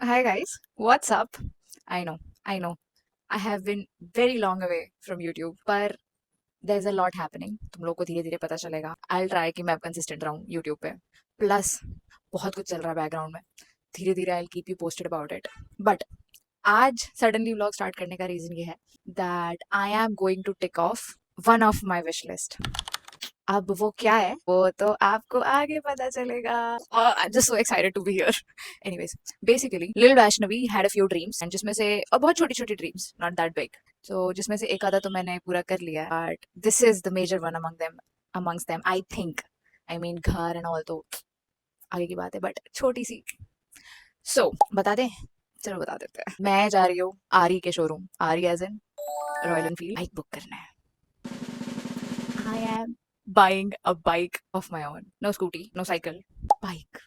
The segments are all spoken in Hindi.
Hi guys, what's up? I know, I know. I have been very long away from YouTube, पर there's a lot happening. तुम लोग को धीरे धीरे पता चलेगा. I'll try कि मैं अब consistent रहूँ YouTube पे. Plus बहुत कुछ चल रहा है बैकग्राउंड में. धीरे धीरे I'll keep you posted about it. But आज suddenly vlog start करने का reason ये है that I am going to tick off one of my wish list. अब वो क्या है वो तो आपको आगे पता चलेगा. Just so excited to be here. Anyways, basically Lil Vaishnavi had a few dreams and जिसमें से और बहुत छोटी छोटी dreams, not that big. So जिसमें से एक आधा तो मैंने पूरा कर लिया है. But this is the major one amongst them I think. I mean घर and all तो आगे की बात है but छोटी सी. So बता दें. चलो बता देते हैं. मैं जा रही हूँ आरी के शोरूम. आरी as in Royal Enfield. Bike book करना है. I am buying a bike of my own. No scooty, no cycle, bike.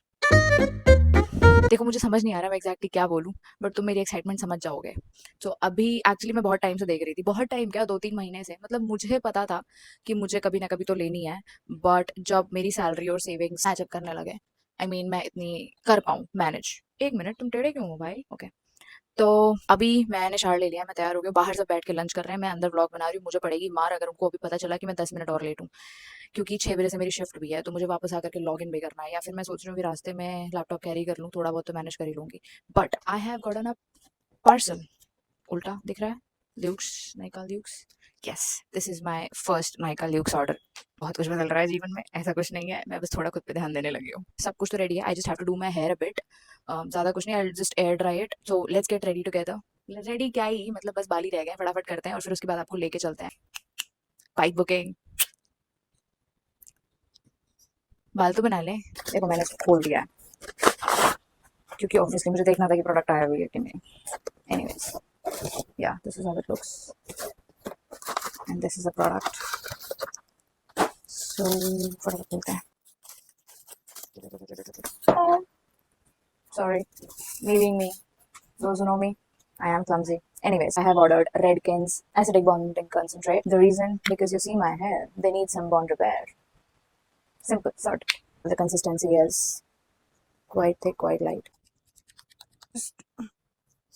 देखो मुझे समझ नहीं आ रहा मैं एग्जैक्टली क्या बोलूं बट तुम मेरी एक्साइटमेंट समझ जाओगे. तो अभी एक्चुअली मैं बहुत टाइम से देख रही थी. बहुत टाइम क्या 2-3 महीने से. मतलब मुझे पता था कि मुझे कभी ना कभी तो लेनी है. बट जब मेरी सैलरी और सेविंग्स मैचअप करने लगे मैं इतनी कर पाऊँ मैनेज. एक मिनट तुम टेढ़े क्यों हो भाई. ओके. तो अभी मैंने शार ले लिया. मैं तैयार हो गया. बाहर सब बैठ के लंच कर रहे हैं. मैं अंदर व्लॉग बना रही हूँ. मुझे पड़ेगी मार अगर उनको अभी पता चला कि मैं 10 मिनट और लेट हूँ क्योंकि 6 बजे से मेरी शिफ्ट भी है. तो मुझे वापस आकर के लॉग इन भी करना है या फिर मैं सोच रही हूँ कि रास्ते में लैपटॉप कैरी कर लूँ. थोड़ा बहुत तो मैनेज कर ही लूँगी. But I have gotten a parcel. उल्टा दिख रहा है. Luke's Nykaa Luke's. Yes this is my first Nykaa Luke's order. बहुत कुछ बदल रहा है जीवन में. ऐसा कुछ नहीं है. मैं बस थोड़ा खुद पे ध्यान देने लगी हूँ. सब कुछ तो रेडी है. I just have to do my hair a bit. ज़्यादा कुछ नहीं. I just air dry it. So let's get ready together. Ready क्या ही मतलब बस बाल ही रह गए. फटाफट करते हैं और फिर उसके बाद आपको लेके चलते हैं. Bike booking. बाल तो बना लें. देखो मैंने इसको खोल दिया है क्योंकि ऑब्वियसली मुझे देखना था कि प्रोडक्ट आया हुआ है कि नहीं. Anyways yeah this is how it looks and this is a product. So फटाफट खोलते हैं. Sorry, leaving me. Those who know me, I am clumsy. Anyways, I have ordered Redken's acidic bonding concentrate. The reason, because you see my hair, they need some bond repair. Simple, sort. The consistency is quite thick, quite light. Just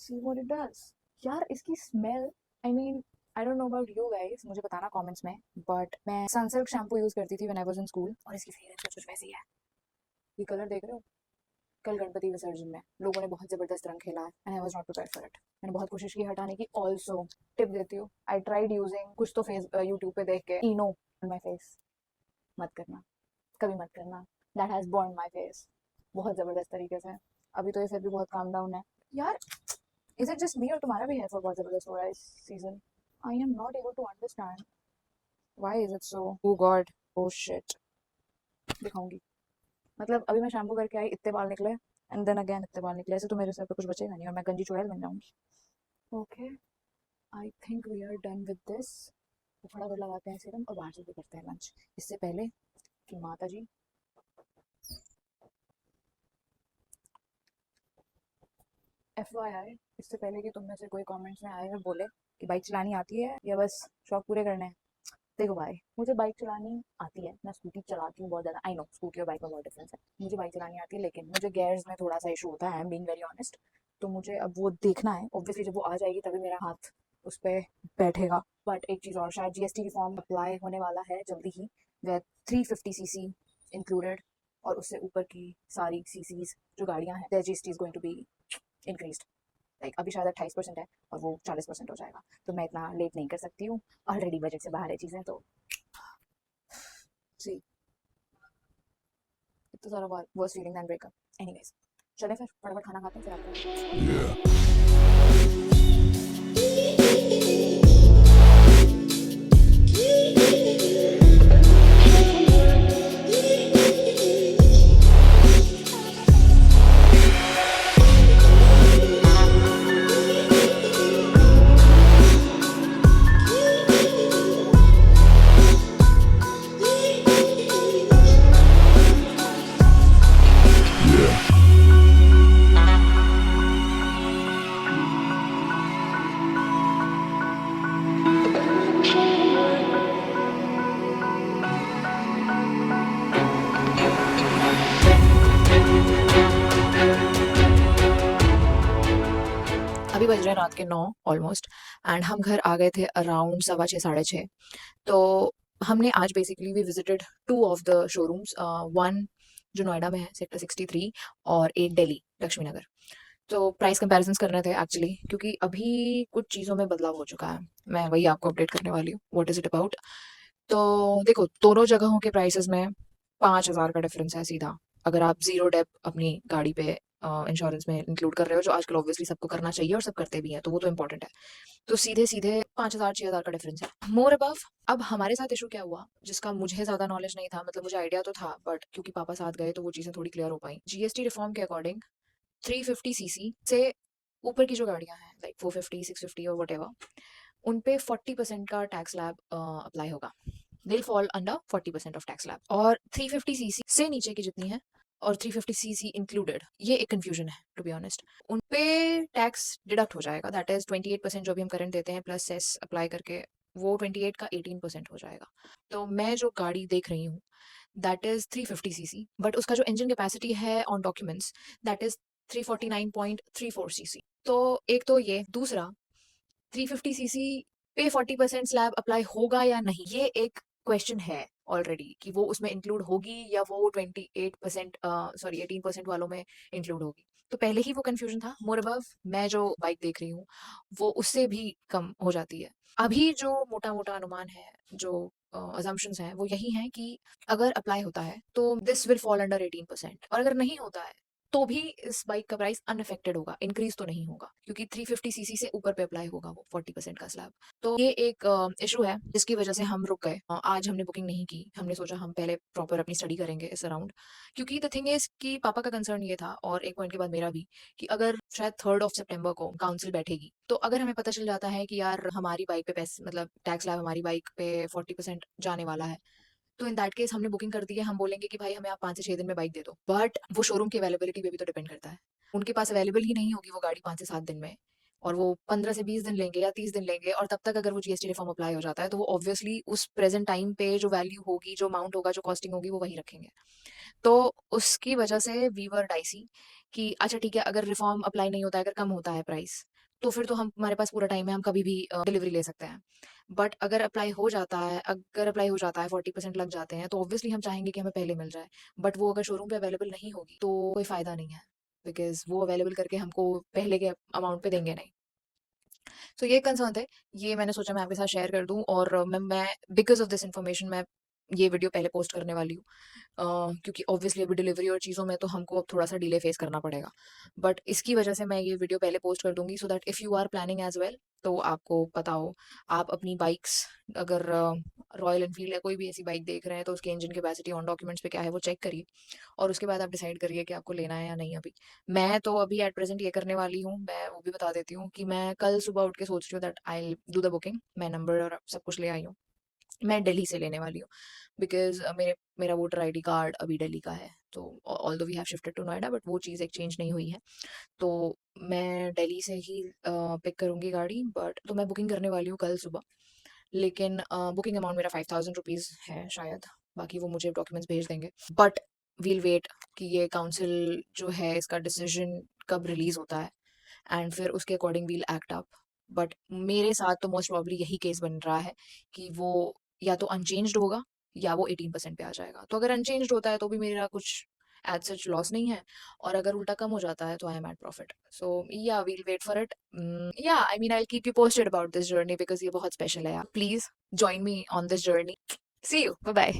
see what it does. यार इसकी smell I mean I don't know about you guys. मुझे बताना comments में. But मैं Sunsilk shampoo use करती थी when I was in school और इसकी fragrance कुछ वैसी है. ये कलर देख रहे हो. कल गणपति विसर्जन में लोगों ने बहुत जबरदस्त रंग खेला है and I was not prepared for it. मैंने बहुत कोशिश की हटाने की. ऑल्सो टिप देती हूँ. आई ट्राइड यूजिंग कुछ तो फेस यूट्यूब पे देख के इनो ऑन माई फेस. मत करना कभी मत करना. That has burn my face बहुत जबरदस्त तरीके से. अभी तो ये फिर भी बहुत काम डाउन है यार. इज इट जस्ट मी और तुम्हारा भी हेयर फॉल बहुत जबरदस्त हो रहा है इस season. I am not able to understand why is it so. Oh god oh shit. दिखाऊंगी. मतलब अभी मैं शैम्पू करके आई इतने बाल निकले एंड देन अगेन इतने बाल निकले. ऐसे तो मेरे सर पे कुछ बचेगा नहीं और मैं गंजी चुड़ैल बन जाऊंगी. Okay I think we are done with this. तो फटाफट लगाते हैं सीरम और बाहर से भी करते हैं लंच इससे पहले कि माता जी. FYI इससे पहले कि तुम में से कोई कमेंट्स में आए और बोले कि बाइक चलानी आती है या बस शौक पूरे करने हैं. देखो भाई मुझे बाइक चलानी आती है. मैं स्कूटी चलाती हूँ बहुत ज़्यादा. आई नो स्कूटी और बाइक में बहुत डिफरेंस है. मुझे बाइक चलानी आती है लेकिन मुझे गेयर्स में थोड़ा सा इशू होता है. I am being very honest. तो मुझे अब वो देखना है. ऑब्वियसली जब वो आ जाएगी तभी मेरा हाथ उस पर बैठेगा. बट एक चीज़ और शायद GST रिफॉर्म अप्लाई होने वाला है जल्दी ही. वे 350cc इंक्लूडेड और उससे ऊपर की सारी CCs जो गाड़ियाँ हैं GST is going to be increase. Like अभी शायद 28% है और वो 40% हो जाएगा. तो मैं इतना लेट नहीं कर सकती हूँ. ऑलरेडी बजट से बाहर है चीज़ें. तो सी इतना सारा worse feeling and breakup. Anyways चलें फिर फटाफट खाना खाते हैं फिर आपको. अभी बज रहे हैं रात के 9 ऑलमोस्ट एंड हम घर आ गए थे अराउंड 6:15 6:30। तो हमने आज basically we visited two of the showrooms, one जो नोएडा में है सेक्टर 63 और एक दिल्ली लक्ष्मी नगर। तो प्राइस कंपैरिजंस करने थे एक्चुअली, क्योंकि अभी कुछ चीज़ों में बदलाव हो चुका है। मैं वही आपको अपडेट करने वाली हूँ व्हाट इज़ इट अबाउट। तो देखो, दोनों जगहों के प्राइसेस में 5,000 का डिफरेंस है सीधा। अगर आप जीरो डेप अपनी गाड़ी पे इंश्योरेंस में इंक्लूड कर रहे हो, जो आजकल ऑब्वियसली सबको करना चाहिए और सब करते भी हैं, तो वो तो इंपॉर्टेंट है। तो सीधे सीधे 5,000 6,000 का डिफरेंस है, मोर अबव। अब हमारे साथ इशू क्या हुआ, जिसका मुझे ज्यादा नॉलेज नहीं था, मतलब मुझे आइडिया तो था बट क्योंकि पापा साथ गए तो वो चीजें थोड़ी क्लियर हो पाई। जीएसटी रिफॉर्म के अकॉर्डिंग 350 सीसी से ऊपर की जो गाड़ियां हैं लाइक 450 650 और वट उन पे 40% का टैक्स स्लैब अप्लाई होगा। दिल fall under 40% of tax slab. और 350 सीसी से नीचे की जितनी है और 350 सीसी इंक्लूडेड, ये एक कंफ्यूजन है टू बी ऑनेस्ट। उन पे टैक्स डिडक्ट हो जाएगा, दैट इज 28% जो भी हम करंट देते हैं प्लस सेस अप्लाई करके वो 28 का 18% हो जाएगा। तो मैं जो गाड़ी देख रही हूँ दैट इज 350 सीसी, बट उसका जो इंजन कैपेसिटी है on documents that is 349.34 CC. तो एक तो ये, दूसरा 350 सीसी पे 40% स्लैब अप्लाई होगा या नहीं, ये एक क्वेश्चन है ऑलरेडी कि वो उसमें इंक्लूड होगी या वो 28% सॉरी 18% वालों में इंक्लूड होगी। तो पहले ही वो कंफ्यूजन था। मोर अबव मैं जो बाइक देख रही हूँ वो उससे भी कम हो जाती है। अभी जो मोटा मोटा अनुमान है, जो अजम्पशंस हैं, वो यही हैं कि अगर अप्लाई होता है तो दिस विल फॉल अंडर 18%, और अगर नहीं होता है तो भी इस बाइक का प्राइस अनअफेक्टेड होगा, इंक्रीज तो नहीं होगा, क्योंकि 350 सीसी से ऊपर पे अप्लाई होगा वो 40% का स्लैब। तो ये एक इशू है जिसकी वजह से हम रुक गए। आज हमने बुकिंग नहीं की, हमने सोचा हम पहले प्रॉपर अपनी स्टडी करेंगे इस अराउंड, क्योंकि द थिंग इज कि पापा का कंसर्न ये था और एक पॉइंट के बाद मेरा भी, कि अगर शायद 3rd of September को काउंसिल बैठेगी तो अगर हमें पता चल जाता है कि यार हमारी बाइक पे पैसे मतलब टैक्स स्लैब हमारी बाइक पे 40% जाने वाला है, तो इन दैट केस हमने बुकिंग कर दी है, हम बोलेंगे कि भाई हमें आप 5 से 6 दिन में बाइक दे दो, बट वो शोरूम की अवेलेबिलिटी पे भी तो डिपेंड करता है। उनके पास अवेलेबल ही नहीं होगी वो गाड़ी 5 से 7 दिन में, और वो 15 से 20 दिन लेंगे या 30 दिन लेंगे, और तब तक अगर वो जीएसटी रिफॉर्म अप्लाई हो जाता है तो वो ऑब्वियसली उस प्रेजेंट टाइम पे जो वैल्यू होगी, जो अमाउंट होगा, जो कॉस्टिंग होगी, वो वही रखेंगे। तो उसकी वजह से वी वर डाइसी कि अच्छा ठीक है, अगर रिफॉर्म अप्लाई नहीं होता है, अगर कम होता है प्राइस, तो फिर तो हम हमारे पास पूरा टाइम है, हम कभी भी डिलीवरी ले सकते हैं। बट अगर अप्लाई हो जाता है 40% लग जाते हैं, तो ऑब्वियसली हम चाहेंगे कि हमें पहले मिल जाए। बट वो अगर शोरूम पे अवेलेबल नहीं होगी तो कोई फ़ायदा नहीं है, बिकॉज़ वो अवेलेबल करके हमको पहले के अमाउंट पे देंगे नहीं। तो ये कंसर्न थे, ये मैंने सोचा मैं आपके साथ शेयर कर दूँ, और मैं बिकॉज़ ऑफ दिस इन्फॉर्मेशन मैं ये वीडियो पहले पोस्ट करने वाली हूँ। क्योंकि ऑब्वियसली अभी डिलीवरी और चीज़ों में तो हमको अब थोड़ा-सा डिले फेस करना पड़ेगा। बट इसकी वजह से मैं ये वीडियो पहले पोस्ट कर दूँगी so that if you are planning as well, तो आपको पता हो। आप अपनी बाइक्स, अगर रॉयल एनफील्ड या कोई भी ऐसी बाइक देख रहे हैं, तो उसकी इंजन कैपेसिटी ऑन डॉक्यूमेंट्स पे क्या है वो चेक करिए, और उसके बाद आप डिसाइड करिए कि आपको लेना है या नहीं अभी। मैं तो अभी एट प्रेज़ेंट ये करने वाली हूँ, मैं वो भी बता देती हूँ कि मैं कल सुबह उठ के सोच रही हूँ that I will do the booking. मैं नंबर और सब कुछ ले आई हूँ। मैं दिल्ली से लेने वाली हूँ, बिकॉज़ मेरा वोटर आईडी कार्ड अभी दिल्ली का है। तो although we have shifted to Noida, but वो चीज़ एक्सचेंज नहीं हुई है। तो मैं दिल्ली से ही पिक करूँगी गाड़ी, बट तो मैं बुकिंग करने वाली हूँ कल सुबह। लेकिन बुकिंग अमाउंट मेरा 5,000 रुपीज़ है शायद, बाकी वो मुझे डॉक्यूमेंट्स भेज देंगे। बट वील वेट कि ये काउंसिल जो है इसका डिसीजन कब रिलीज़ होता है, एंड फिर उसके according we'll act up. But मेरे साथ तो मोस्ट प्रॉब्ली यही केस बन रहा है कि वो या तो अनचेंज्ड होगा या वो 18% पे आ जाएगा। तो अगर अनचेंज्ड होता है तो भी मेरा कुछ एज सच लॉस नहीं है, और अगर उल्टा कम हो जाता है तो I am at profit. So yeah we'll wait for it. Yeah I mean I keep you posted about this journey, because ये बहुत स्पेशल है यार। Please join me on this journey. See you, bye bye.